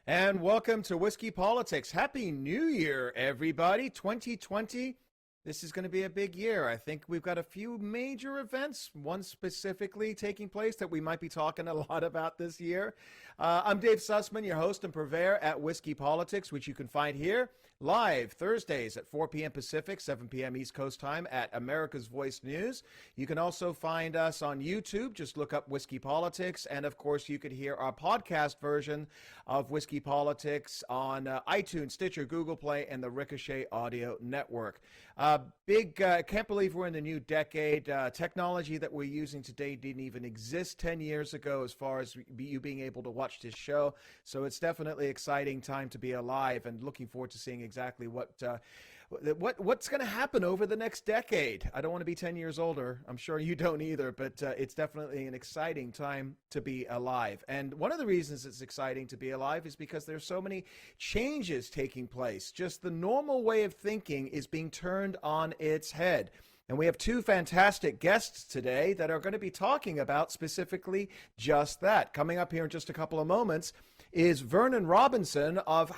And welcome to Whiskey Politics. Happy New Year, everybody. 2020. This is going to be a big year. I think we've got a few major events, one specifically taking place that we might be talking a lot about this year. I'm Dave Sussman, your host and purveyor at Whiskey Politics, which you can find here live Thursdays at 4 p.m. Pacific, 7 p.m. East Coast time at America's Voice News. You can also find us on YouTube. Just look up Whiskey Politics. And, of course, you could hear our podcast version of Whiskey Politics on iTunes, Stitcher, Google Play, and the Ricochet Audio Network. Can't believe we're in the new decade. Technology that we're using today didn't even exist 10 years ago as far as you being able to watch this show. So it's definitely an exciting time to be alive and looking forward to seeing exactly what's going to happen over the next decade. I don't want to be 10 years older. I'm sure you don't either, but it's definitely an exciting time to be alive. And one of the reasons it's exciting to be alive is because there's so many changes taking place. Just the normal way of thinking is being turned on its head. And we have two fantastic guests today that are going to be talking about specifically just that. Coming up here in just a couple of moments is Vernon Robinson of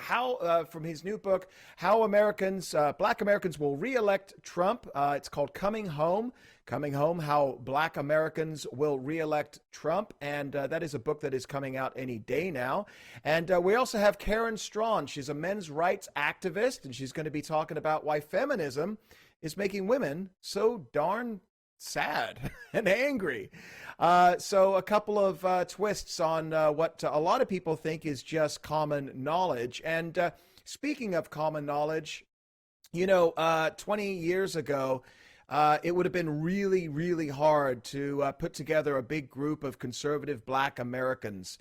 from his new book, How Black Americans Will Re-elect Trump. It's called Coming Home, How Black Americans Will Re-elect Trump. And that is a book that is coming out any day now. And we also have Karen Straughan. She's a men's rights activist, and she's going to be talking about why feminism is making women so darn sad and angry. So a couple of twists on what a lot of people think is just common knowledge. And speaking of common knowledge, 20 years ago, it would have been really, really hard to put together a big group of conservative Black Americans.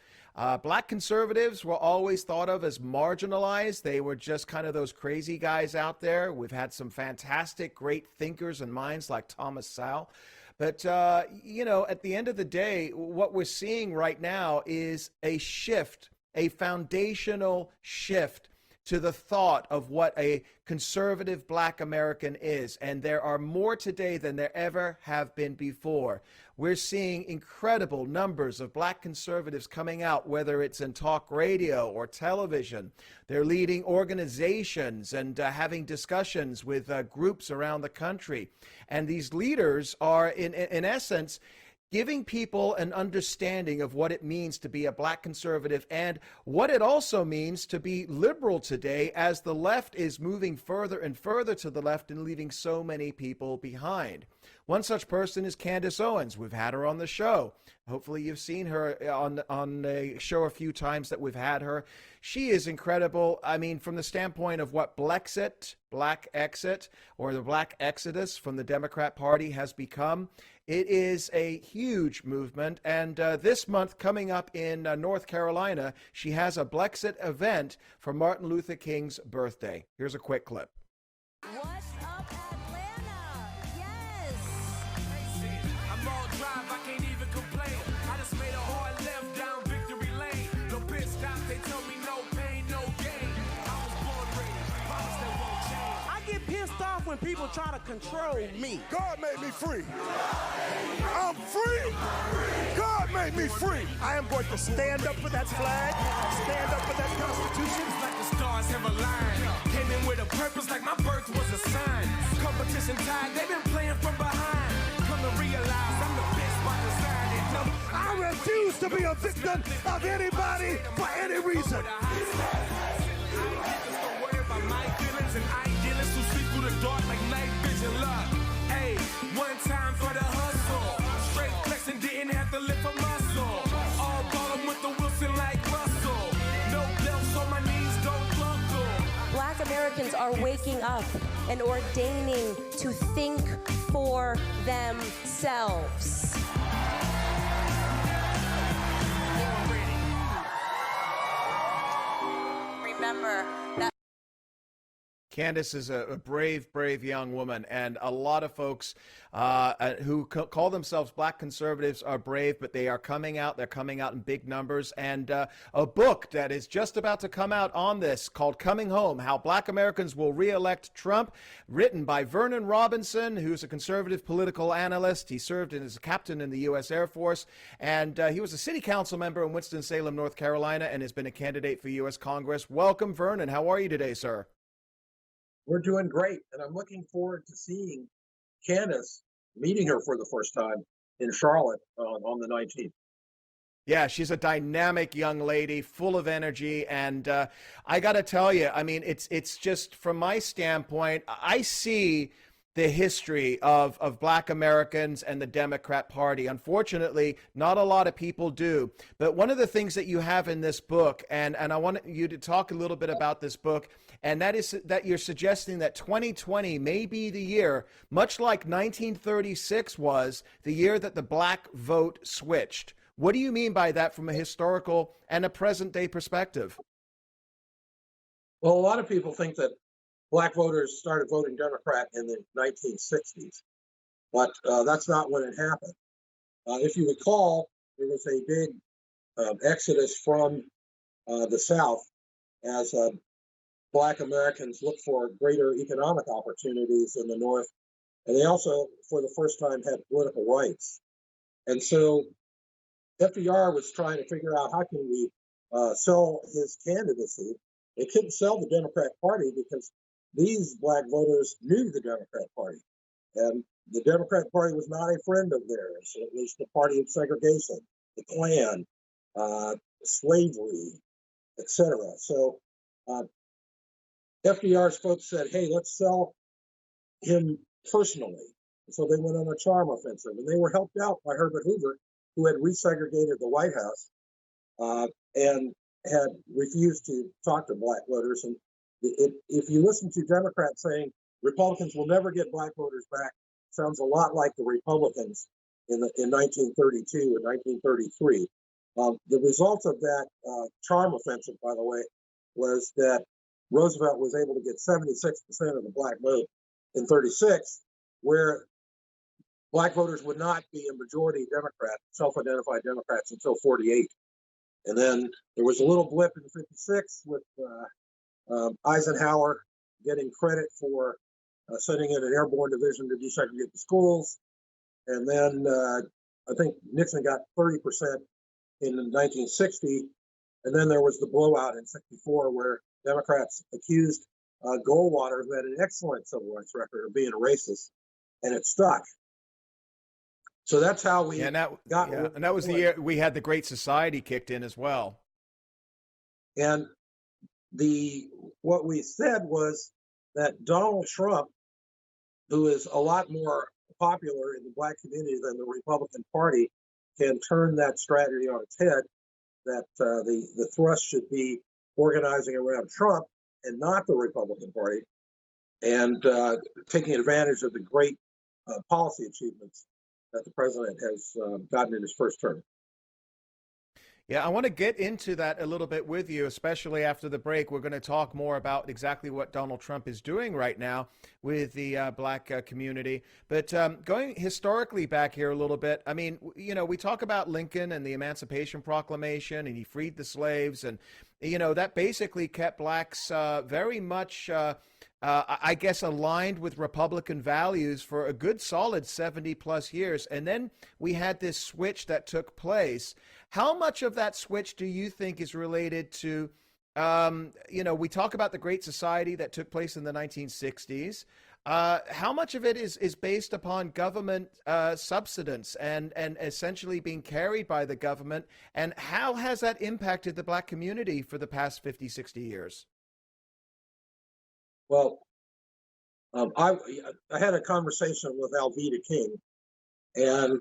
Black conservatives were always thought of as marginalized. They were just kind of those crazy guys out there. We've had some fantastic, great thinkers and minds like Thomas Sowell. But, at the end of the day, what we're seeing right now is a shift, a foundational shift to the thought of what a conservative Black American is. And there are more today than there ever have been before. We're seeing incredible numbers of Black conservatives coming out, whether it's in talk radio or television. They're leading organizations and having discussions with groups around the country. And these leaders are, in essence, giving people an understanding of what it means to be a Black conservative and what it also means to be liberal today, as the left is moving further and further to the left and leaving so many people behind. One such person is Candace Owens. We've had her on the show. Hopefully you've seen her on a show a few times that we've had her. She is incredible. I mean, from the standpoint of what Black exit, or the Black exodus from the Democrat Party has become, it is a huge movement. And this month, coming up in North Carolina, she has a Blexit event for Martin Luther King's birthday. Here's a quick clip. What's up, Atlanta? Yes. I'm all drive, I can't even complain. I just made a hard left down victory lane. No pit stop, they told me no pain, no gain. I was born ready, promise that won't change. I get pissed off when people try to control me. God made me free. I'm free. God made me free. I am going to stand up for that flag, stand up for that Constitution. It's like the stars have aligned. Came in with a purpose like my birth was a sign. Competition tide, they've been playing from behind. Come to realize I'm the best by design. I refuse to be a victim of anybody for any reason. Don't worry about my feelings and idealists who sleep through the dark like night vision luck. Hey, one time for the hustle. Straight flexing, didn't have to lift a muscle. All ballin' with the Wilson like Russell. No belt so my knees don't buckle. Black Americans are waking up and ordaining to think for themselves. Remember that. Candace is a brave, brave young woman, and a lot of folks who call themselves Black conservatives are brave, but they are coming out. They're coming out in big numbers. And a book that is just about to come out on this called Coming Home, How Black Americans Will Re-elect Trump, written by Vernon Robinson, who's a conservative political analyst. He served as a captain in the U.S. Air Force, and he was a city council member in Winston-Salem, North Carolina, and has been a candidate for U.S. Congress. Welcome, Vernon. How are you today, sir? We're doing great, and I'm looking forward to seeing Candace, meeting her for the first time in Charlotte on the 19th. Yeah, she's a dynamic young lady, full of energy, and I got to tell you, I mean, it's just from my standpoint, I see the history of Black Americans and the Democrat Party. Unfortunately, not a lot of people do. But one of the things that you have in this book, and I want you to talk a little bit about this book, and that is that you're suggesting that 2020 may be the year, much like 1936 was, the year that the Black vote switched. What do you mean by that from a historical and a present day perspective? Well, a lot of people think that Black voters started voting Democrat in the 1960s, but that's not when it happened. If you recall, there was a big exodus from the South as Black Americans looked for greater economic opportunities in the North, and they also, for the first time, had political rights. And so FDR was trying to figure out how can we sell his candidacy. They couldn't sell the Democrat Party because these Black voters knew the Democrat Party, and the Democrat Party was not a friend of theirs. It was the party of segregation, the Klan, slavery, etc. So FDR's folks said, hey, let's sell him personally. So they went on a charm offensive, and they were helped out by Herbert Hoover, who had resegregated the White House and had refused to talk to Black voters. And if you listen to Democrats saying Republicans will never get Black voters back, sounds a lot like the Republicans in 1932 and 1933. The result of that charm offensive, by the way, was that Roosevelt was able to get 76% of the Black vote in 36, where Black voters would not be a majority Democrat, self-identified Democrats, until 48. And then there was a little blip in 56 with Eisenhower getting credit for sending in an airborne division to desegregate the schools. And then I think Nixon got 30% in 1960. And then there was the blowout in 64 where Democrats accused Goldwater, who had an excellent civil rights record, of being a racist, and it stuck. So that's how we and that was the year we had the Great Society kicked in as well. And what we said was that Donald Trump, who is a lot more popular in the Black community than the Republican Party, can turn that strategy on its head, that the thrust should be organizing around Trump and not the Republican Party, and taking advantage of the great policy achievements that the president has gotten in his first term. Yeah, I want to get into that a little bit with you, especially after the break. We're going to talk more about exactly what Donald Trump is doing right now with the Black community. But going historically back here a little bit, I mean, you know, we talk about Lincoln and the Emancipation Proclamation, and he freed the slaves. And, you know, that basically kept Blacks very much, I guess, aligned with Republican values for a good solid 70 plus years. And then we had this switch that took place. How much of that switch do you think is related to, you know, we talk about the Great Society that took place in the 1960s. How much of it is based upon government subsistence and essentially being carried by the government? And how has that impacted the Black community for the past 50, 60 years? Well, I had a conversation with Alveda King, and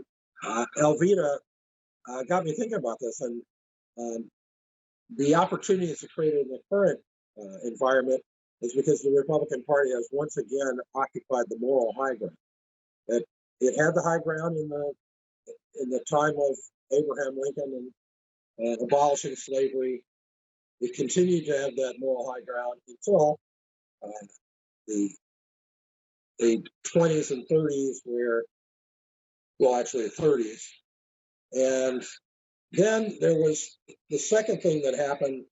Alveda got me thinking about this, and the opportunities to create in the current environment is because the Republican Party has once again occupied the moral high ground. It had the high ground in the time of Abraham Lincoln and abolishing slavery. It continued to have that moral high ground until the 20s and 30s, where, well, actually the 30s. And then there was the second thing that happened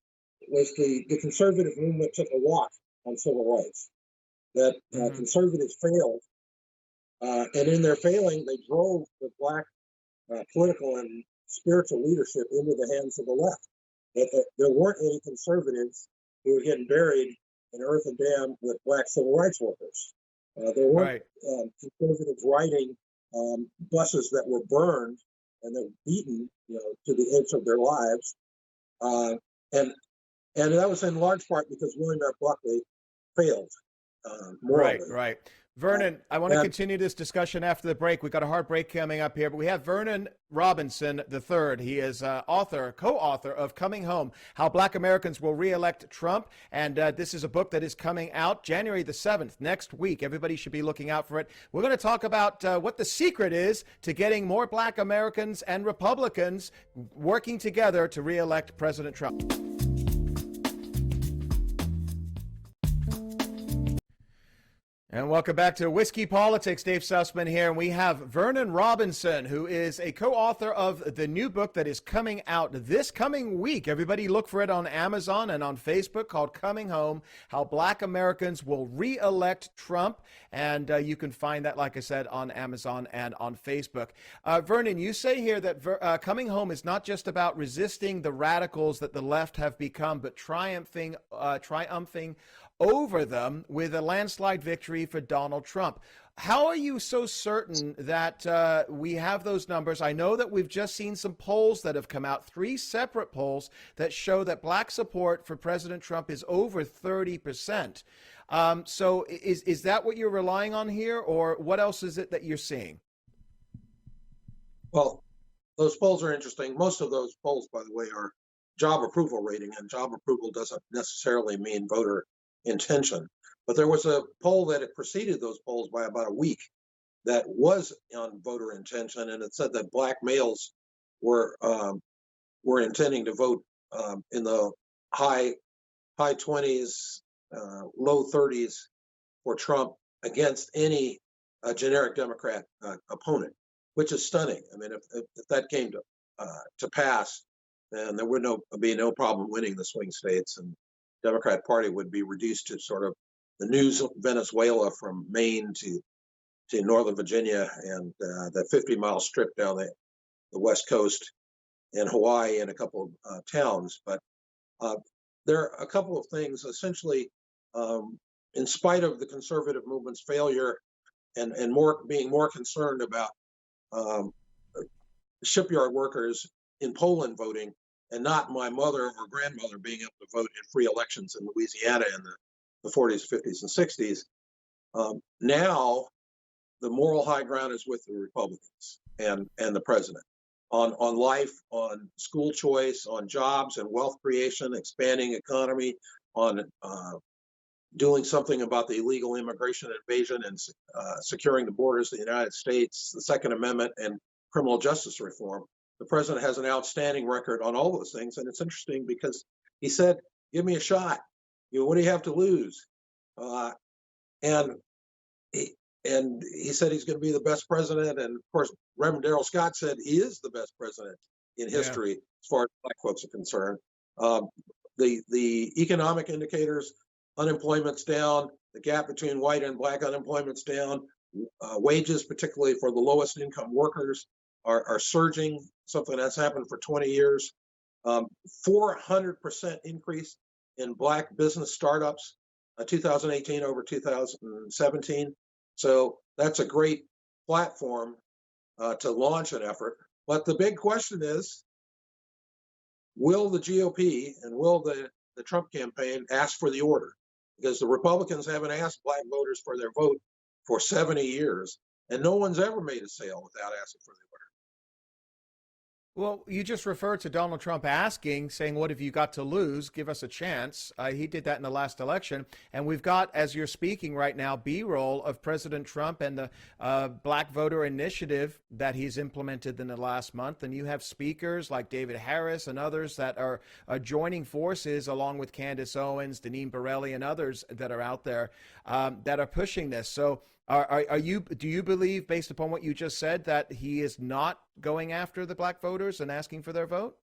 was the conservative movement took a walk on civil rights. That conservatives failed, and in their failing, they drove the black political and spiritual leadership into the hands of the left. That there weren't any conservatives who were getting buried in earth and dam with black civil rights workers. There weren't conservatives riding buses that were burned and they were beaten, to the edge of their lives, and that was in large part because William F. Buckley failed. Morally. Right. Vernon, I want to continue this discussion after the break. We've got a hard break coming up here, but we have Vernon Robinson III. He is co-author of Coming Home, How Black Americans Will Re-elect Trump. And this is a book that is coming out January the 7th, next week. Everybody should be looking out for it. We're going to talk about what the secret is to getting more Black Americans and Republicans working together to re-elect President Trump. And welcome back to Whiskey Politics. Dave Sussman here. And we have Vernon Robinson, who is a co-author of the new book that is coming out this coming week. Everybody look for it on Amazon and on Facebook, called Coming Home, How Black Americans Will Re-elect Trump. And you can find that, like I said, on Amazon and on Facebook. Vernon, you say here that Coming Home is not just about resisting the radicals that the left have become, but triumphing over them with a landslide victory for Donald Trump. How are you so certain that we have those numbers? I know that we've just seen some polls that have come out, 3 separate polls that show that black support for President Trump is over 30%. So is that what you're relying on here, or what else is it that you're seeing? Well, those polls are interesting. Most of those polls, by the way, are job approval rating, and job approval doesn't necessarily mean voter intention. But there was a poll that had preceded those polls by about a week that was on voter intention, and it said that black males were intending to vote in the high 20s, low 30s for Trump against any generic Democrat opponent, which is stunning. I mean, if that came to pass, then there would be no problem winning the swing states, and Democrat Party would be reduced to sort of the new Venezuela from Maine to Northern Virginia and that 50-mile strip down the West Coast and Hawaii and a couple of towns. But there are a couple of things. Essentially, in spite of the conservative movement's failure and being more concerned about shipyard workers in Poland voting, and not my mother or grandmother being able to vote in free elections in Louisiana in the 40s, 50s, and 60s. Now, the moral high ground is with the Republicans and the president on life, on school choice, on jobs and wealth creation, expanding economy, on doing something about the illegal immigration invasion and securing the borders of the United States, the Second Amendment, and criminal justice reform. The president has an outstanding record on all those things, and it's interesting because he said, "Give me a shot. What do you have to lose?" And he said he's going to be the best president. And of course, Reverend Darrell Scott said he is the best president in history as far as black folks are concerned. The economic indicators, unemployment's down, the gap between white and black unemployment's down, wages, particularly for the lowest income workers, are surging, something that's happened for 20 years. 400% increase in black business startups, 2018 over 2017. So that's a great platform to launch an effort. But the big question is, will the GOP and will the Trump campaign ask for the order? Because the Republicans haven't asked black voters for their vote for 70 years, and no one's ever made a sale without asking for the order. Well, you just referred to Donald Trump saying, what have you got to lose? Give us a chance. He did that in the last election. And we've got, as you're speaking right now, B-roll of President Trump and the Black Voter Initiative that he's implemented in the last month. And you have speakers like David Harris and others that are joining forces along with Candace Owens, Deneen Borelli, and others that are out there that are pushing this. So do you believe, based upon what you just said, that he is not going after the black voters and asking for their vote?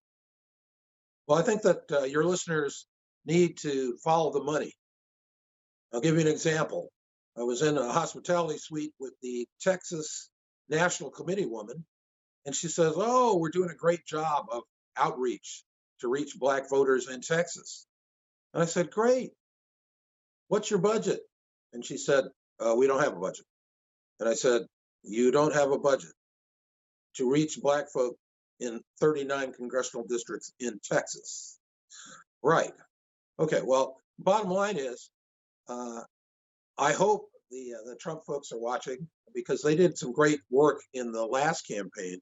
Well, I think that your listeners need to follow the money. I'll give you an example. I was in a hospitality suite with the Texas National Committee woman, and she says, "Oh, we're doing a great job of outreach to reach black voters in Texas." And I said, "Great. What's your budget?" And she said, "We don't have a budget." And I said, "You don't have a budget to reach black folk in 39 congressional districts in Texas." Right. Okay. Well, bottom line is, I hope the Trump folks are watching, because they did some great work in the last campaign,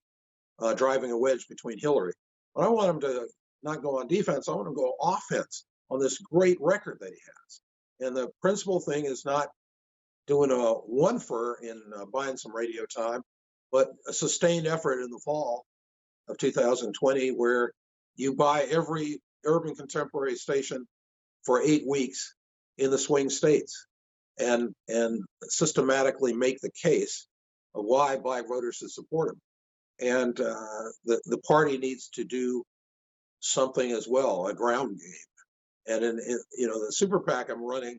driving a wedge between Hillary. But I want them to not go on defense. I want them to go offense on this great record that he has. And the principal thing is not doing a one-fer in buying some radio time, but a sustained effort in the fall of 2020 where you buy every urban contemporary station for 8 weeks in the swing states and systematically make the case of why black voters should support him. And the party needs to do something as well, a ground game. And in the super PAC I'm running,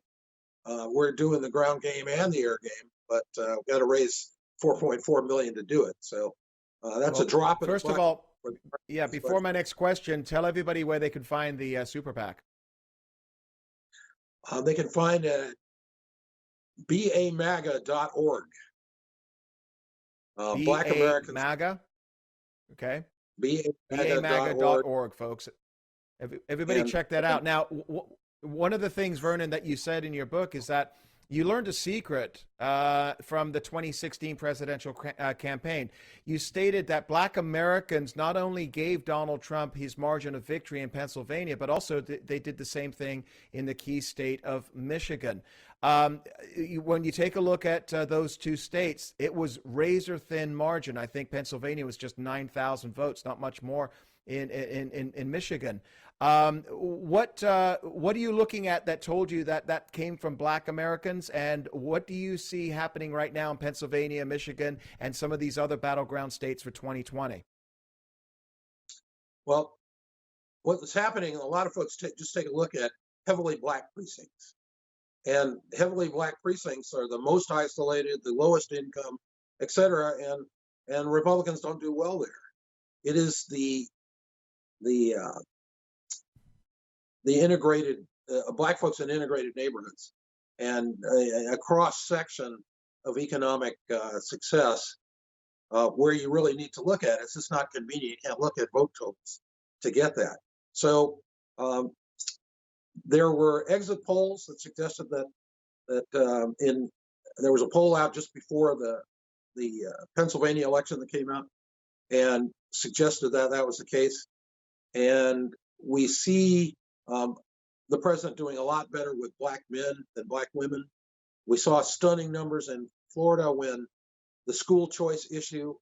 we're doing the ground game and the air game, but we've got to raise $4.4 million to do it. So that's a drop in the bucket. First of all, before my next question, tell everybody where they can find the super PAC. They can find it at bamaga.org. Black Americans. MAGA? Okay. bamaga.org, folks. Everybody check that out. Now, one of the things, Vernon, that you said in your book is that you learned a secret from the 2016 presidential campaign. You stated that black Americans not only gave Donald Trump his margin of victory in Pennsylvania, but also they did the same thing in the key state of Michigan. When you take a look at those two states, it was razor thin margin. I think Pennsylvania was just 9,000 votes, not much more in Michigan. What are you looking at that told you that came from black Americans, and what do you see happening right now in Pennsylvania, Michigan, and some of these other battleground states for 2020? Well, what's happening, a lot of folks just take a look at heavily black precincts. And heavily black precincts are the most isolated, the lowest income, et cetera, and Republicans don't do well there. It is the integrated black folks in integrated neighborhoods and a cross section of economic success where you really need to look at it. It's just not convenient. You can't look at vote totals to get that. So there were exit polls that suggested that there was a poll out just before the Pennsylvania election that came out and suggested that that was the case. And we see the president doing a lot better with black men than black women. We saw stunning numbers in Florida when the school choice issue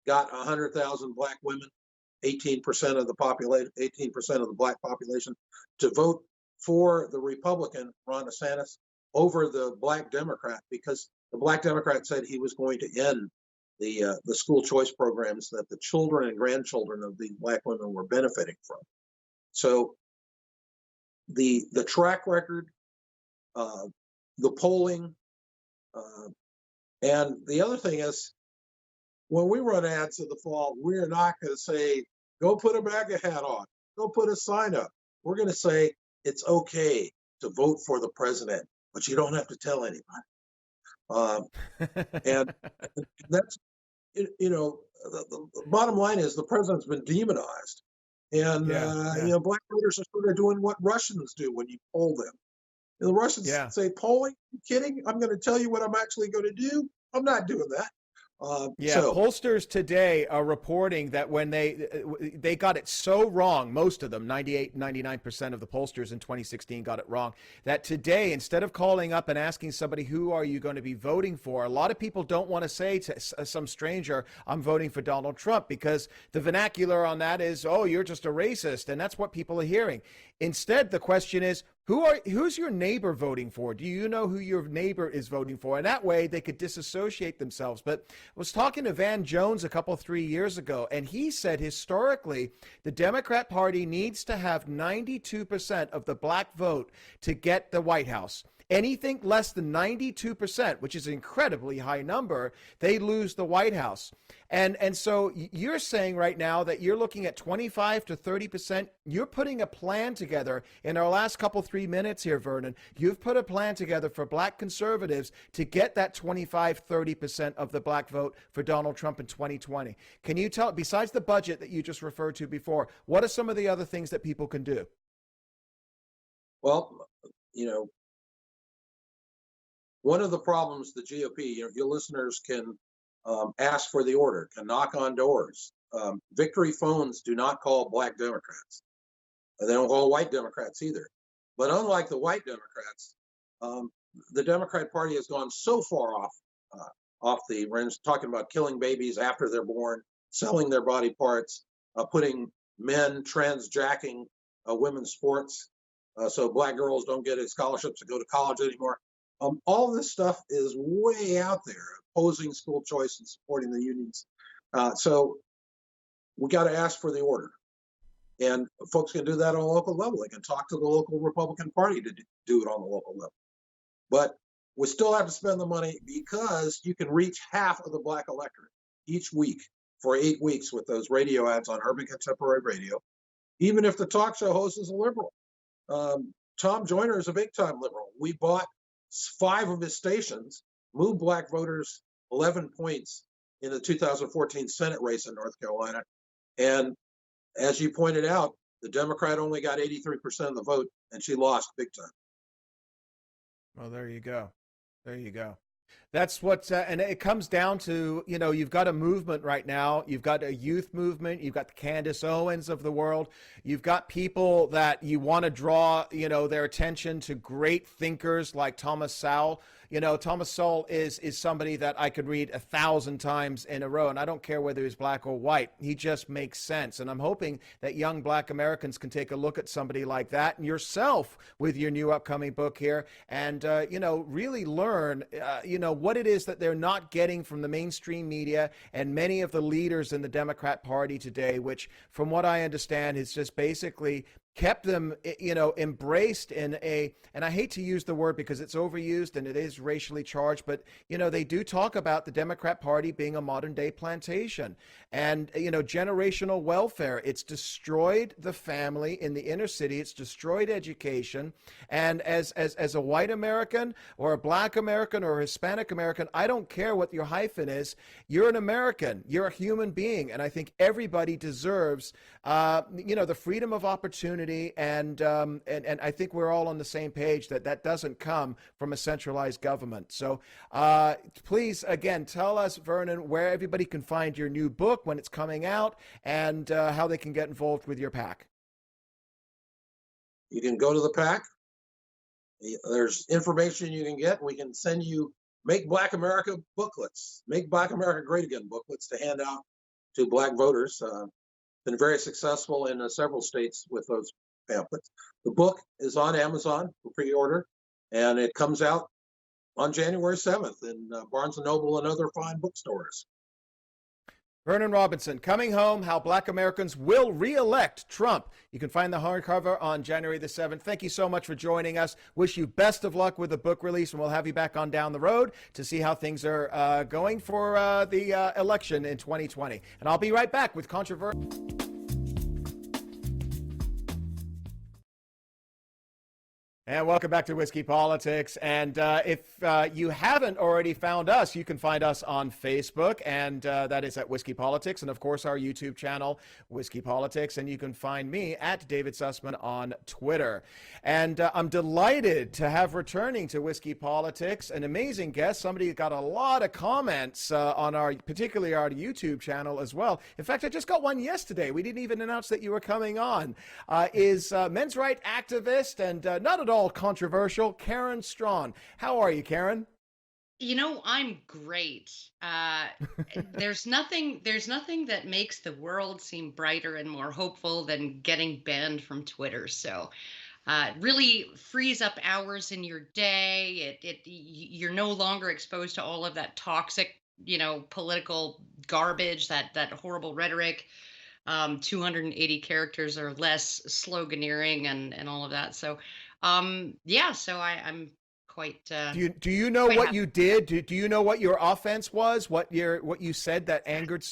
got 100,000 black women, 18% of the population, 18% of the black population, to vote for the Republican Ron DeSantis over the black Democrat, because the black Democrat said he was going to end the school choice programs that the children and grandchildren of the black women were benefiting from. So the track record, the polling, and the other thing is, when we run ads in the fall, we're not going to say, go put a MAGA hat on, go put a sign up. We're going to say it's okay to vote for the president, but you don't have to tell anybody. And that's, the bottom line is the president's been demonized. And, black voters are sort of doing what Russians do when you poll them. And the Russians say, polling? You kidding? I'm going to tell you what I'm actually going to do. I'm not doing that. Yeah, pollsters today are reporting that when they got it so wrong, most of them, 98, 99% of the pollsters in 2016 got it wrong, that today, instead of calling up and asking somebody, who are you going to be voting for, a lot of people don't want to say to some stranger, I'm voting for Donald Trump, because the vernacular on that is, oh, you're just a racist, and that's what people are hearing. Instead, the question is, who's your neighbor voting for? Do you know who your neighbor is voting for? And that way they could disassociate themselves. But I was talking to Van Jones a couple, 3 years ago, and he said historically the Democrat Party needs to have 92% of the black vote to get the White House. Anything less than 92%, which is an incredibly high number, they lose the White House. And so you're saying right now that you're looking at 25 to 30%. You're putting a plan together in our last couple, 3 minutes here, Vernon. You've put a plan together for black conservatives to get that 25, 30% of the black vote for Donald Trump in 2020. Can you tell, besides the budget that you just referred to before, what are some of the other things that people can do? Well, one of the problems the GOP, your listeners can ask for the order, can knock on doors. Victory phones do not call black Democrats. They don't call white Democrats either. But unlike the white Democrats, the Democrat Party has gone so far off the range, talking about killing babies after they're born, selling their body parts, putting men transjacking women's sports, so black girls don't get scholarships to go to college anymore. All this stuff is way out there, opposing school choice and supporting the unions. So we got to ask for the order. And folks can do that on a local level. They can talk to the local Republican Party to do it on the local level. But we still have to spend the money, because you can reach half of the black electorate each week for 8 weeks with those radio ads on urban contemporary radio, even if the talk show host is a liberal. Tom Joyner is a big-time liberal. We bought 5 of his stations, moved black voters 11 points in the 2014 Senate race in North Carolina. And as you pointed out, the Democrat only got 83% of the vote, and she lost big time. Well, there you go. There you go. That's what, and it comes down to, you've got a movement right now. You've got a youth movement. You've got the Candace Owens of the world. You've got people that you want to draw, their attention to great thinkers like Thomas Sowell. Thomas Sowell is somebody that I could read 1,000 times in a row, and I don't care whether he's black or white. He just makes sense. And I'm hoping that young black Americans can take a look at somebody like that, and yourself with your new upcoming book here, and, really learn, what it is that they're not getting from the mainstream media and many of the leaders in the Democrat Party today, which, from what I understand, is just basically kept them, embraced in and I hate to use the word because it's overused and it is racially charged, but, they do talk about the Democrat Party being a modern day plantation and, generational welfare. It's destroyed the family in the inner city. It's destroyed education. And as a white American or a black American or a Hispanic American, I don't care what your hyphen is. You're an American. You're a human being. And I think everybody deserves, the freedom of opportunity. And I think we're all on the same page that doesn't come from a centralized government. So please, again, tell us, Vernon, where everybody can find your new book, when it's coming out, and how they can get involved with your PAC. You can go to the PAC. There's information you can get. We can send you Make Black America booklets, Make Black America Great Again booklets to hand out to black voters. Been very successful in several states with those pamphlets. The book is on Amazon for pre-order, and it comes out on January 7th in Barnes & Noble and other fine bookstores. Vernon Robinson, Coming Home, How Black Americans Will Re-elect Trump. You can find the hardcover on January the 7th. Thank you so much for joining us. Wish you best of luck with the book release, and we'll have you back on down the road to see how things are going for the election in 2020. And I'll be right back with Controversial. And welcome back to Whiskey Politics. And if you haven't already found us, you can find us on Facebook, and that is at Whiskey Politics. And, of course, our YouTube channel, Whiskey Politics. And you can find me at David Sussman on Twitter. And I'm delighted to have returning to Whiskey Politics an amazing guest, somebody who got a lot of comments on particularly our YouTube channel as well. In fact, I just got one yesterday. We didn't even announce that you were coming on. Is men's rights activist and not at all controversial, Karen Straughan. How are you, Karen? You know, I'm great. There's nothing that makes the world seem brighter and more hopeful than getting banned from Twitter. So it really frees up hours in your day. You're no longer exposed to all of that toxic, political garbage, that horrible rhetoric. 280 characters or less sloganeering and all of that. So so I'm quite do you know what happy. You did? Do you know what your offense was? What you said that angered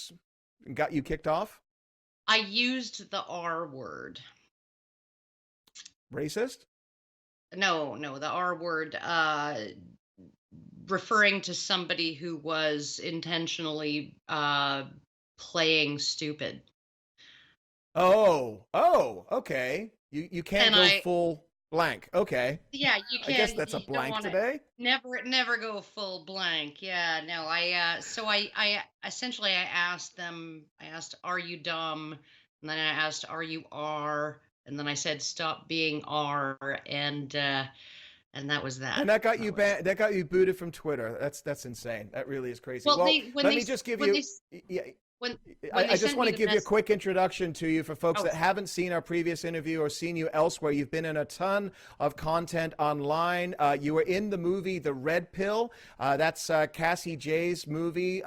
and got you kicked off? I used the R word. Racist? No, the R word, referring to somebody who was intentionally playing stupid. Oh, okay. You can't go full blank. Okay. Yeah, you can. I guess that's a blank today. Never go full blank. Yeah, no. I essentially asked them. I asked, "Are you dumb?" And then I asked, "Are you R?" And then I said, "Stop being R." And that was that. And that got you banned. That got you booted from Twitter. That's insane. That really is crazy. Well, let me just give you. I just want to give you a quick introduction to you for folks that haven't seen our previous interview or seen you elsewhere. You've been in a ton of content online. You were in the movie The Red Pill. That's Cassie Jay's movie.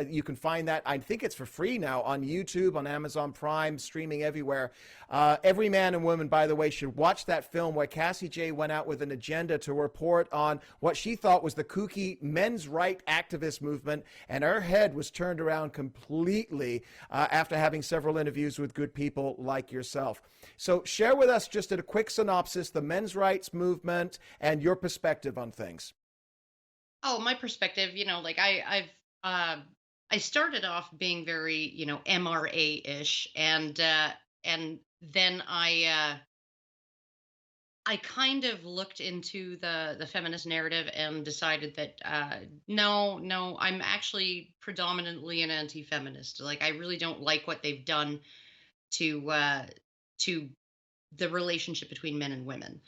You can find that. I think it's for free now on YouTube, on Amazon Prime, streaming everywhere. Every man and woman, by the way, should watch that film where Cassie Jay went out with an agenda to report on what she thought was the kooky men's rights activist movement, and her head was turned around completely after having several interviews with good people like yourself. So share with us just a quick synopsis, the men's rights movement and your perspective on things. Oh, my perspective, I started off being very, MRA-ish, and then I kind of looked into the feminist narrative and decided that no, I'm actually predominantly an anti-feminist. Like, I really don't like what they've done to the relationship between men and women,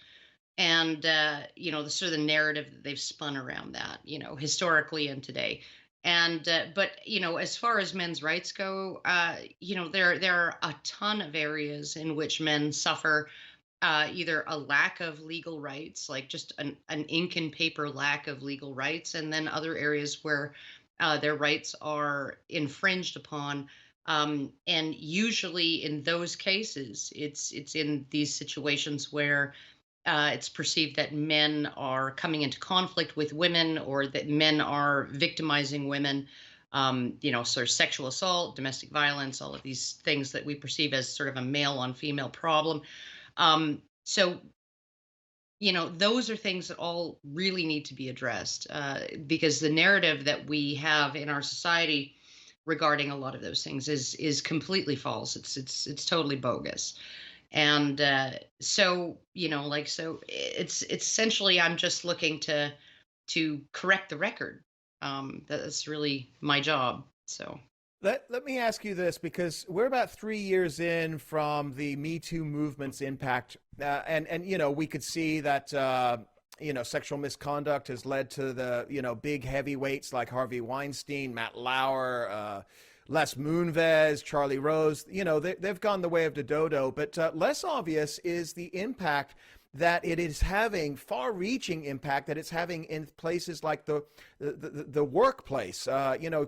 and the sort of the narrative that they've spun around that, historically and today. And but as far as men's rights go, there are a ton of areas in which men suffer either a lack of legal rights, like just an ink and paper lack of legal rights, and then other areas where their rights are infringed upon. And usually in those cases, it's in these situations where it's perceived that men are coming into conflict with women, or that men are victimizing women, sort of sexual assault, domestic violence, all of these things that we perceive as sort of a male on female problem. So those are things that all really need to be addressed, because the narrative that we have in our society regarding a lot of those things is completely false. It's totally bogus. And so it's essentially, I'm just looking to correct the record. That's really my job. So let me ask you this, because we're about 3 years in from the Me Too movement's impact, and we could see that sexual misconduct has led to the big heavyweights like Harvey Weinstein, Matt Lauer, Les Moonves, Charlie Rose. They've gone the way of the dodo, but less obvious is the impact that it is having, far-reaching impact that it's having in places like the workplace,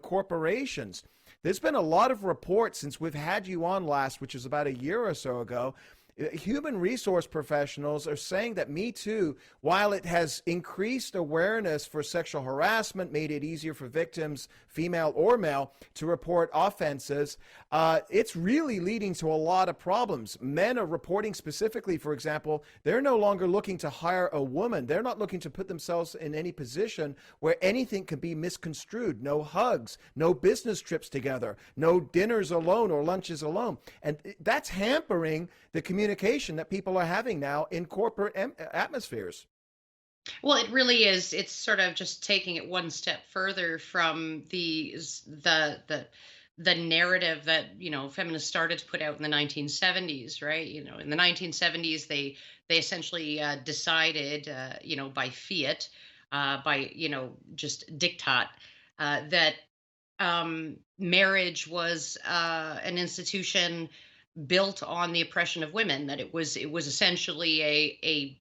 corporations. There's been a lot of reports since we've had you on last, which is about a year or so ago, Human resource professionals are saying that Me Too, while it has increased awareness for sexual harassment, made it easier for victims, female or male, to report offenses, it's really leading to a lot of problems. Men are reporting specifically, for example, they're no longer looking to hire a woman. They're not looking to put themselves in any position where anything can be misconstrued. No hugs, no business trips together, no dinners alone or lunches alone. And that's hampering the communication that people are having now in corporate atmospheres. Well, it really is. It's sort of just taking it one step further from the narrative that feminists started to put out in the 1970s, right? In the 1970s, they essentially decided, by fiat, by just diktat, that marriage was an institution built on the oppression of women. That it was essentially a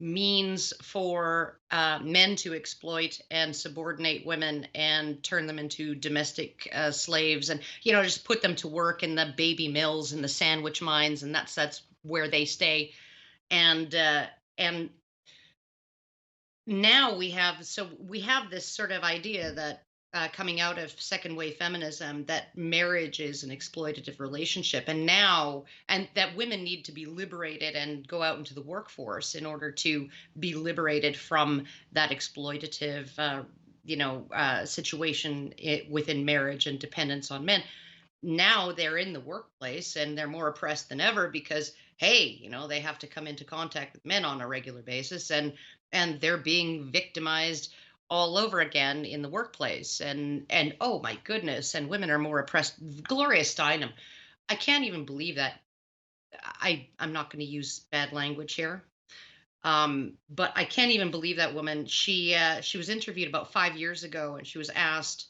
means for men to exploit and subordinate women and turn them into domestic slaves, and just put them to work in the baby mills and the sandwich mines, and that's where they stay. And now we have this sort of idea that coming out of second wave feminism, that marriage is an exploitative relationship, and that women need to be liberated and go out into the workforce in order to be liberated from that exploitative situation within marriage and dependence on men. Now they're in the workplace and they're more oppressed than ever because, hey, they have to come into contact with men on a regular basis, and they're being victimized all over again in the workplace. And oh my goodness, and women are more oppressed. Gloria Steinem, I can't even believe that. I'm not going to use bad language here. But I can't even believe that woman. She was interviewed about 5 years ago, and she was asked,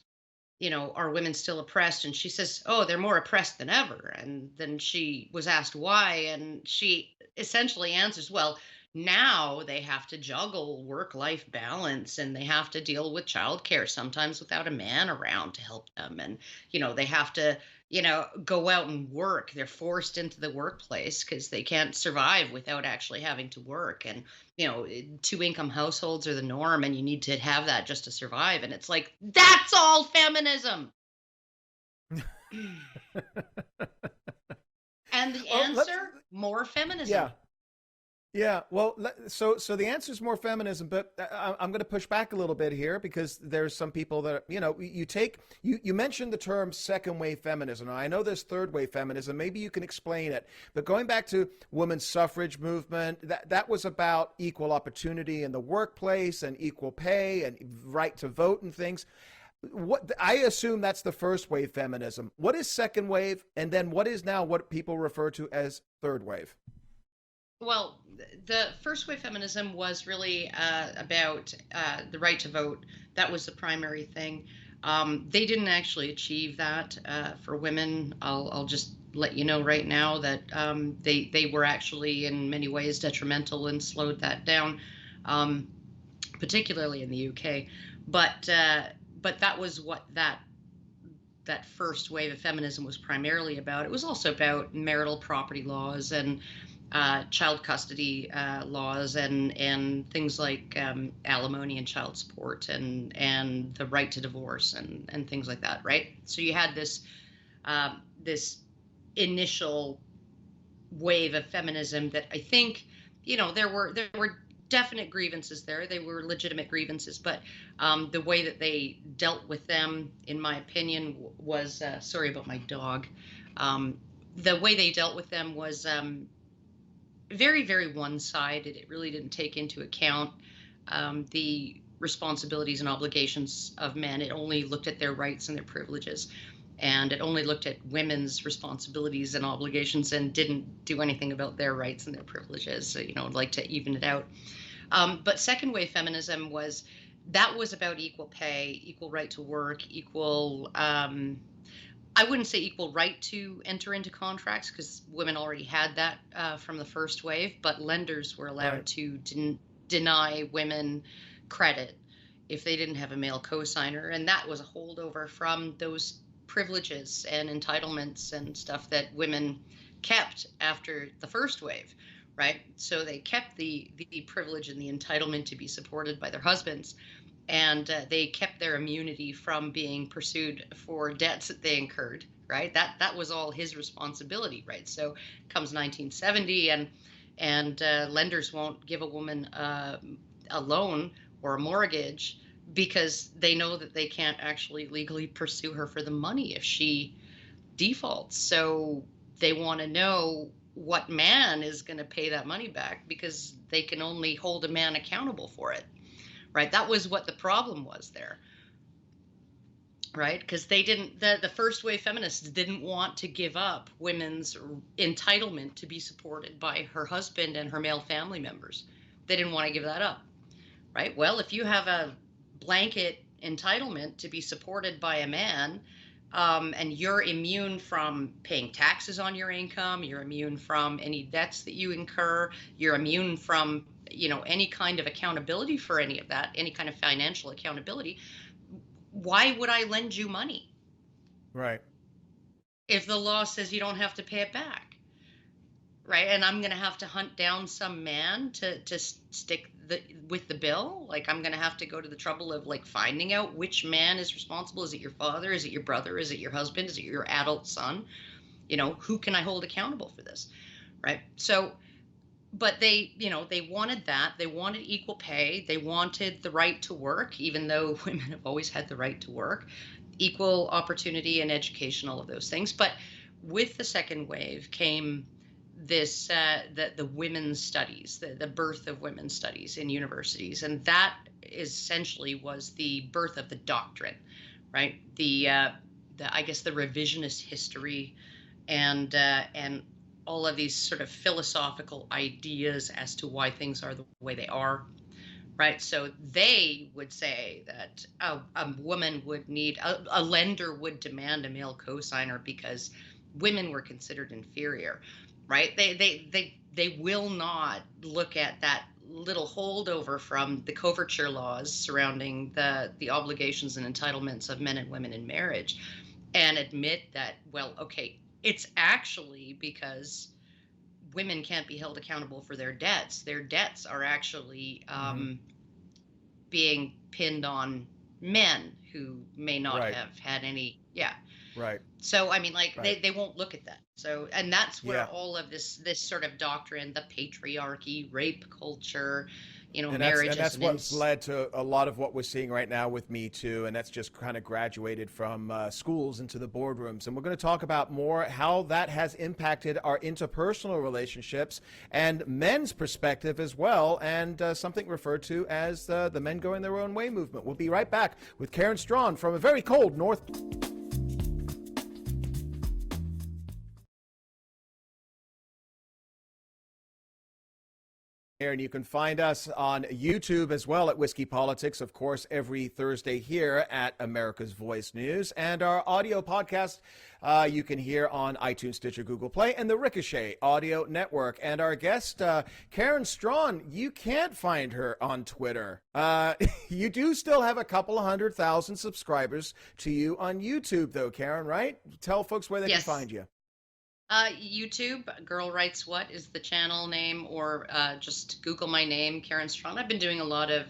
are women still oppressed? And she says, oh, they're more oppressed than ever. And then she was asked why, and she essentially answers, well, now they have to juggle work-life balance, and they have to deal with childcare, sometimes without a man around to help them. And, they have to, go out and work. They're forced into the workplace because they can't survive without actually having to work. And, two-income households are the norm, and you need to have that just to survive. And it's like, that's all feminism. And the answer, more feminism. Yeah. Yeah, well, so the answer is more feminism, but I'm going to push back a little bit here because there's some people that, you mentioned the term second wave feminism. Now, I know there's third wave feminism. Maybe you can explain it. But going back to women's suffrage movement, that was about equal opportunity in the workplace and equal pay and right to vote and things. What I assume that's the first wave feminism. What is second wave? And then what is now what people refer to as third wave? Well, the first wave feminism was really about the right to vote. That was the primary thing. They didn't actually achieve that for women. I'll just let you know right now that they were actually in many ways detrimental and slowed that down, particularly in the UK. But that was what that first wave of feminism was primarily about. It was also about marital property laws and child custody laws and things like alimony and child support and the right to divorce and things like that, right? So you had this initial wave of feminism that I think, there were definite grievances there. They were legitimate grievances, but the way that they dealt with them, in my opinion, was sorry about my dog. The way they dealt with them was very, very one-sided. It really didn't take into account the responsibilities and obligations of men. It only looked at their rights and their privileges, and it only looked at women's responsibilities and obligations and didn't do anything about their rights and their privileges. So, like to even it out. But second wave feminism was about equal pay, equal right to work, equal I wouldn't say equal right to enter into contracts because women already had that from the first wave, but lenders were allowed to deny women credit if they didn't have a male co-signer. And that was a holdover from those privileges and entitlements and stuff that women kept after the first wave, right? So they kept the privilege and the entitlement to be supported by their husbands, and they kept their immunity from being pursued for debts that they incurred, right? That was all his responsibility, right? So comes 1970, and lenders won't give a woman a loan or a mortgage because they know that they can't actually legally pursue her for the money if she defaults. So they want to know what man is going to pay that money back, because they can only hold a man accountable for it, right? That was what the problem was there, right? Because they didn't, the first wave feminists didn't want to give up women's entitlement to be supported by her husband and her male family members. They didn't want to give that up, right? Well, if you have a blanket entitlement to be supported by a man, and you're immune from paying taxes on your income, you're immune from any debts that you incur, you're immune from, any kind of accountability for any of that, any kind of financial accountability, why would I lend you money? Right. If the law says you don't have to pay it back, right? And I'm going to have to hunt down some man to stick with the bill. Like, I'm going to have to go to the trouble of finding out which man is responsible. Is it your father? Is it your brother? Is it your husband? Is it your adult son? Who can I hold accountable for this? Right. So, but they wanted that. They wanted equal pay. They wanted the right to work, even though women have always had the right to work, equal opportunity and education, all of those things. But with the second wave came this the women's studies, the birth of women's studies in universities, and that essentially was the birth of the doctrine, right? The I guess the revisionist history, and all of these sort of philosophical ideas as to why things are the way they are, right? So they would say that a woman would need a lender would demand a male cosigner because women were considered inferior. Right? They will not look at that little holdover from the coverture laws surrounding the obligations and entitlements of men and women in marriage and admit that, well, okay, it's actually because women can't be held accountable for their debts. Their debts are actually being pinned on men who may not have had any. Yeah. Right. So, I mean, they won't look at that. So, and that's where all of this sort of doctrine, the patriarchy, rape culture, marriage. And that's what's led to a lot of what we're seeing right now with Me Too. And that's just kind of graduated from schools into the boardrooms. And we're going to talk about more how that has impacted our interpersonal relationships and men's perspective as well. And something referred to as the men going their own way movement. We'll be right back with Karen Straughan from a very cold North. And you can find us on YouTube as well at Whiskey Politics, of course, every Thursday here at America's Voice News. And our audio podcast you can hear on iTunes, Stitcher, Google Play, and the Ricochet Audio Network. And our guest, Karen Straughan, you can't find her on Twitter. You do still have a couple of 100,000 subscribers to you on YouTube, though, Karen, right? Tell folks where they can find you. YouTube, Girl Writes What is the channel name, or just Google my name, Karen Straughan. I've been doing a lot of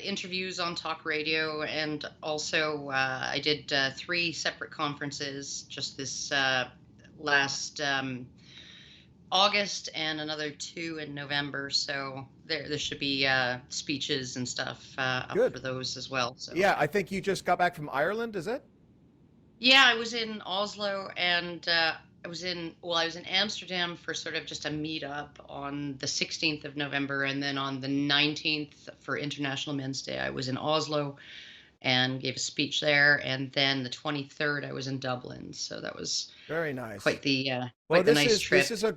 interviews on talk radio, and also I did 3 separate conferences just this last August, and another 2 in November. So there should be speeches and stuff up for those as well. So yeah, I think you just got back from Ireland, is it? Yeah, I was in Oslo, and I was in Amsterdam for sort of just a meetup on the 16th of November, and then on the 19th for International Men's Day, I was in Oslo and gave a speech there, and then the 23rd I was in Dublin. So that was very nice. Quite the nice trip. This is a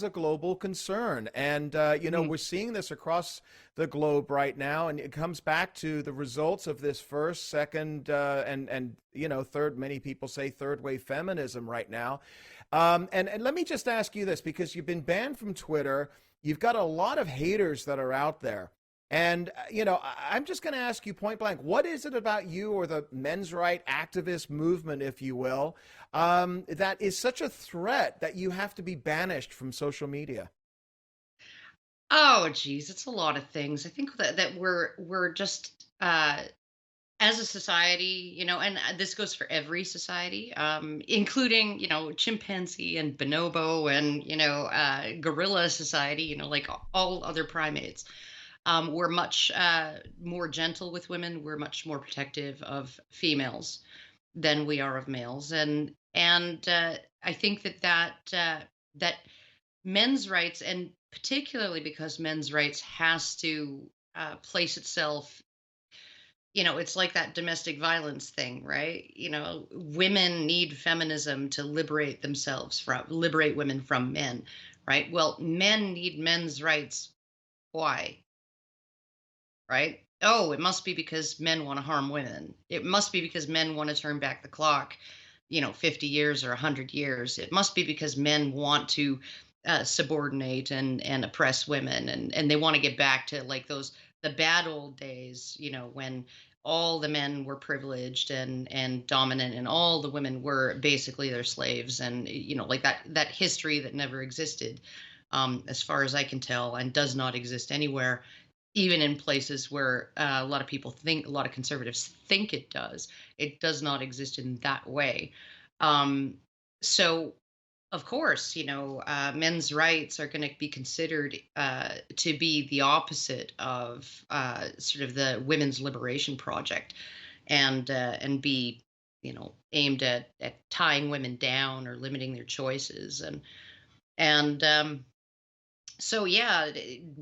global concern, and we're seeing this across the globe right now, and it comes back to the results of this first, second, and third. Many people say third wave feminism right now. And let me just ask you this, because you've been banned from Twitter. You've got a lot of haters that are out there. And, I'm just going to ask you point blank, what is it about you or the men's right activist movement, if you will, that is such a threat that you have to be banished from social media? Oh, geez, it's a lot of things. I think that we're just as a society, and this goes for every society, including chimpanzee and bonobo and gorilla society. Like all other primates. We're much more gentle with women. We're much more protective of females than we are of males, and I think that men's rights, and particularly because men's rights has to place itself. It's like that domestic violence thing, right? Women need feminism to liberate women from men, right? Well, men need men's rights. Why? Right? Oh, it must be because men want to harm women. It must be because men want to turn back the clock, 50 years or 100 years. It must be because men want to subordinate and oppress women, and they want to get back to like the bad old days, when all the men were privileged and dominant and all the women were basically their slaves, and like that history that never existed, as far as I can tell, and does not exist anywhere, even in places where a lot of people think, a lot of conservatives think it does not exist in that way. Um, so, of course, men's rights are going to be considered to be the opposite of sort of the women's liberation project, and be, aimed at tying women down or limiting their choices, and so yeah,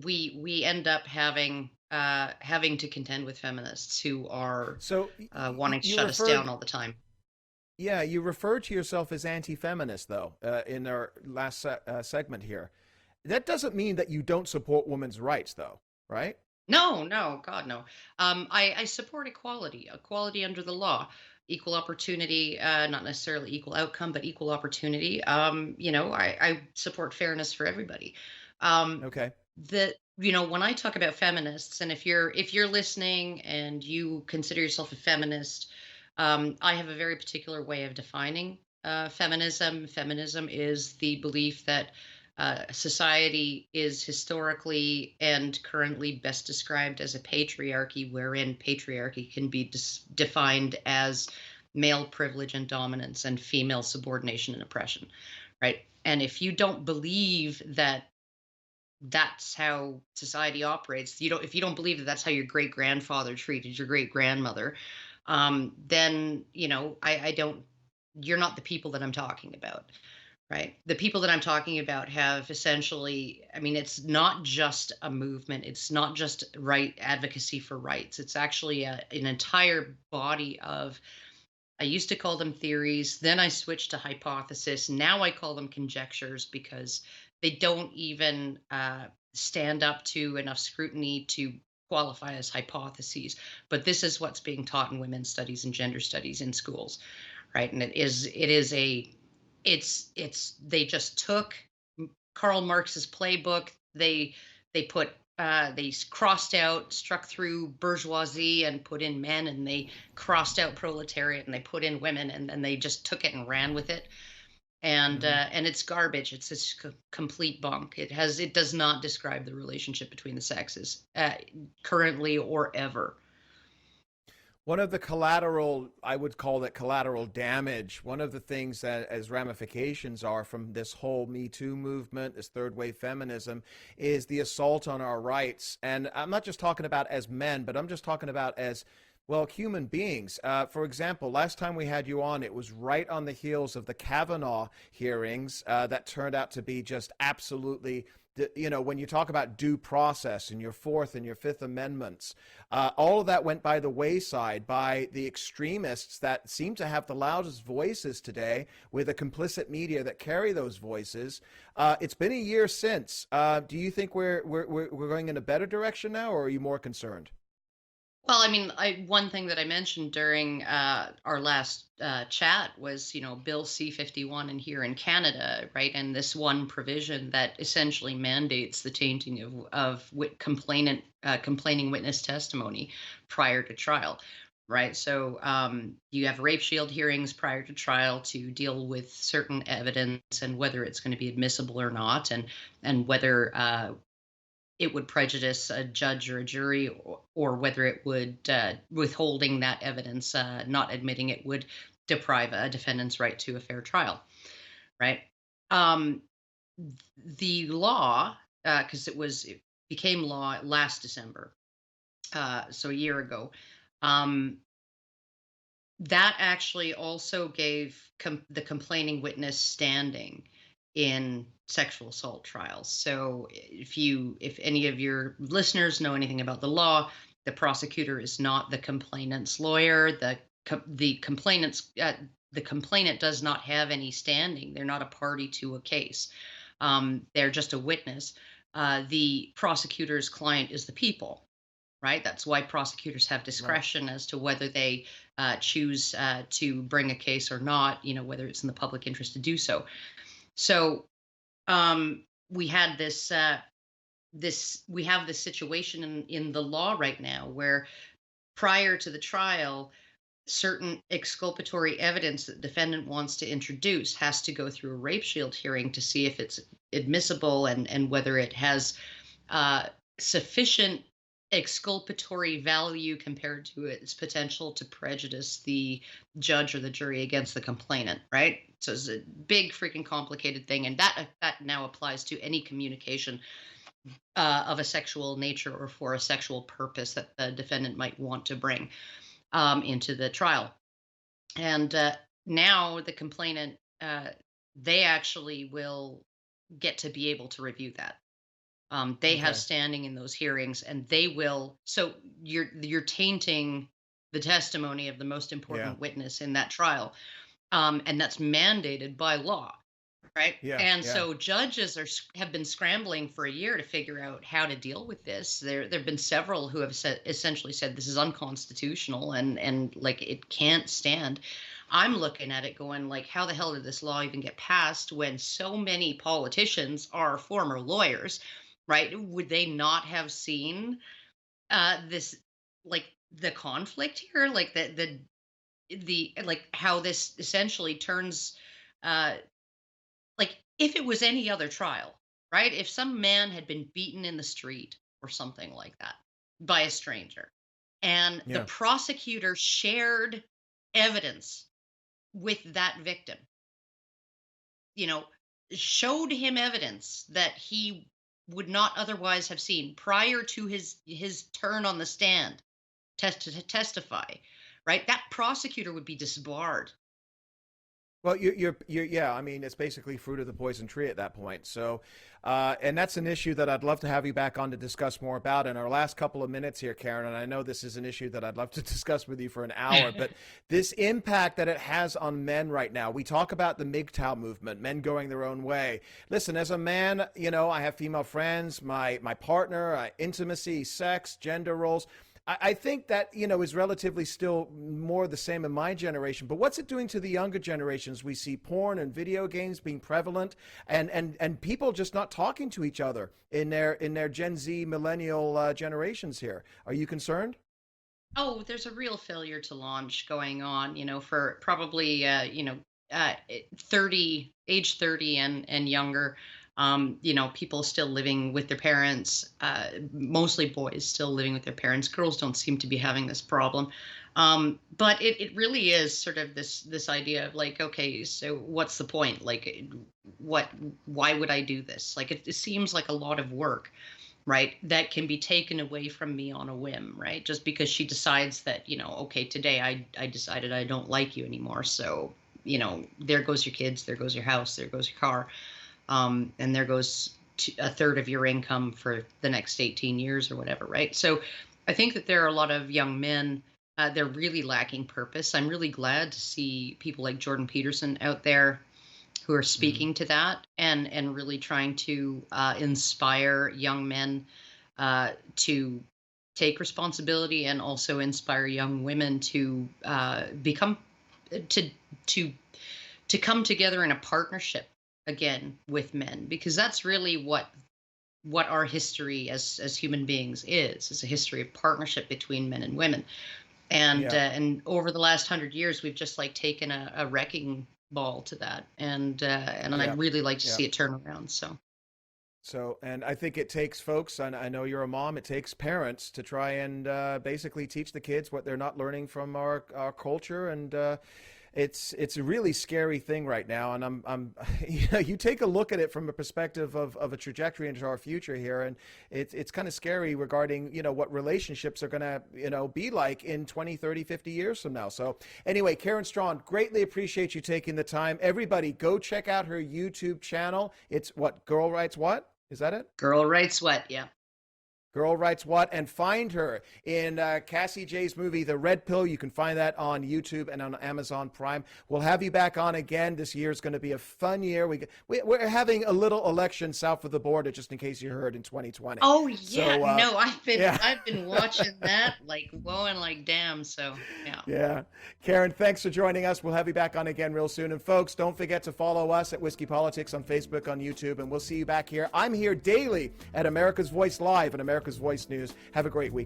we end up having to contend with feminists who are So wanting to you shut us down referred, all the time. yeah, you referred to yourself as anti-feminist, though, in our last segment here. That doesn't mean that you don't support women's rights, though, right? No, no, God, no. I support equality under the law, equal opportunity, not necessarily equal outcome, but equal opportunity. I support fairness for everybody. Um, Okay. when I talk about feminists, and if you're listening and you consider yourself a feminist, I have a very particular way of defining feminism. Feminism is the belief that society is historically and currently best described as a patriarchy, wherein patriarchy can be defined as male privilege and dominance and female subordination and oppression, right? And if you don't believe that that's how society operates, if you don't believe that that's how your great grandfather treated your great grandmother, then I don't. You're not the people that I'm talking about, right? The people that I'm talking about have essentially, I mean, it's not just a movement. It's not just right advocacy for rights. It's actually an entire body of, I used to call them theories, then I switched to hypothesis. Now I call them conjectures because they don't even stand up to enough scrutiny to qualify as hypotheses. But this is what's being taught in women's studies and gender studies in schools, right? And they just took Karl Marx's playbook. They crossed out, struck through bourgeoisie and put in men, and they crossed out proletariat and they put in women, and then they just took it and ran with it. And it's garbage. It's just complete bunk. It does not describe the relationship between the sexes currently or ever. One of the collateral, I would call it collateral damage, one of the things that as ramifications are from this whole Me Too movement, this third wave feminism, is the assault on our rights. And I'm not just talking about as men, but I'm just talking about as, well, human beings. For example, last time we had you on, it was right on the heels of the Kavanaugh hearings that turned out to be just absolutely, when you talk about due process and your Fourth and your Fifth Amendments, all of that went by the wayside by the extremists that seem to have the loudest voices today, with a complicit media that carry those voices. It's been a year since. Do you think we're going in a better direction now, or are you more concerned? Well, I mean, one thing that I mentioned during our last chat was, Bill C-51 in here in Canada, right? And this one provision that essentially mandates the tainting of complaining witness testimony prior to trial, right? So you have rape shield hearings prior to trial to deal with certain evidence and whether it's going to be admissible or not, and whether it would prejudice a judge or a jury, or whether it would withholding that evidence, not admitting it, would deprive a defendant's right to a fair trial, right? Um, the law, because it became law last December, so a year ago, um, that actually also gave the complaining witness standing in sexual assault trials. So if any of your listeners know anything about the law, the prosecutor is not the complainant's lawyer. The complainant does not have any standing. They're not a party to a case. They're just a witness. The prosecutor's client is the people, right? That's why prosecutors have discretion as to whether they choose to bring a case or not, whether it's in the public interest to do so. So we had we have this situation in the law right now where prior to the trial, certain exculpatory evidence that the defendant wants to introduce has to go through a rape shield hearing to see if it's admissible, and whether it has sufficient exculpatory value compared to its potential to prejudice the judge or the jury against the complainant, right? So it's a big freaking complicated thing, and that now applies to any communication of a sexual nature or for a sexual purpose that the defendant might want to bring into the trial. And now the complainant, they actually will get to be able to review that. They have standing in those hearings, and they will. So you're tainting the testimony of the most important witness in that trial, and that's mandated by law, right? So judges have been scrambling for a year to figure out how to deal with this. There've been several who have essentially said this is unconstitutional, and like it can't stand. I'm looking at it going like, how the hell did this law even get passed when so many politicians are former lawyers? Right? Would they not have seen this, like the conflict here, like the like how this essentially turns, like if it was any other trial, right? If some man had been beaten in the street or something like that by a stranger, and the prosecutor shared evidence with that victim, showed him evidence that he would not otherwise have seen prior to his turn on the stand to testify, right? That prosecutor would be disbarred. Well, you're yeah. I mean, it's basically fruit of the poison tree at that point. So, and that's an issue that I'd love to have you back on to discuss more about in our last couple of minutes here, Karen. And I know this is an issue that I'd love to discuss with you for an hour, but this impact that it has on men right now. We talk about the MGTOW movement, men going their own way. Listen, as a man, I have female friends, my partner, intimacy, sex, gender roles. I think that, is relatively still more the same in my generation. But what's it doing to the younger generations? We see porn and video games being prevalent, and people just not talking to each other in their Gen Z millennial generations here. Are you concerned? Oh, there's a real failure to launch going on, for probably, age 30 and younger. People still living with their parents, mostly boys still living with their parents. Girls don't seem to be having this problem. But it really is sort of this idea of like, okay, so what's the point? Like, why would I do this? Like, it seems like a lot of work, right? That can be taken away from me on a whim, right? Just because she decides that, okay, today I decided I don't like you anymore. So, there goes your kids, there goes your house, there goes your car. And there goes a third of your income for the next 18 years or whatever, right? So I think that there are a lot of young men, they're really lacking purpose. I'm really glad to see people like Jordan Peterson out there who are speaking to that and really trying to inspire young men to take responsibility and also inspire young women to become to to come together in a partnership again with men, because that's really what our history as human beings is a history of partnership between men and women. And over the last 100 years, we've just like taken a wrecking ball to that, and Yeah. I'd really like to Yeah. see it turn around. So, and I think it takes folks, and I know you're a mom, it takes parents to try and basically teach the kids what they're not learning from our culture. And it's a really scary thing right now. And I'm you take a look at it from a perspective of a trajectory into our future here. And it's kind of scary regarding, what relationships are going to, be like in 20, 30, 50 years from now. So anyway, Karen Straughan, greatly appreciate you taking the time. Everybody go check out her YouTube channel. It's what? Girl Writes What? Is that it? Girl Writes What? Yeah. Girl Writes What, and find her in Cassie J's movie, The Red Pill. You can find that on YouTube and on Amazon Prime. We'll have you back on again. This year is going to be a fun year. We're having a little election south of the border, just in case you heard, in 2020. Oh yeah, So, no, I've yeah. been watching that like going like damn. So yeah. Yeah. Karen, thanks for joining us. We'll have you back on again real soon. And folks, don't forget to follow us at Whiskey Politics on Facebook, on YouTube, and we'll see you back here. I'm here daily at America's Voice Live and America's Voice News. Have a great week.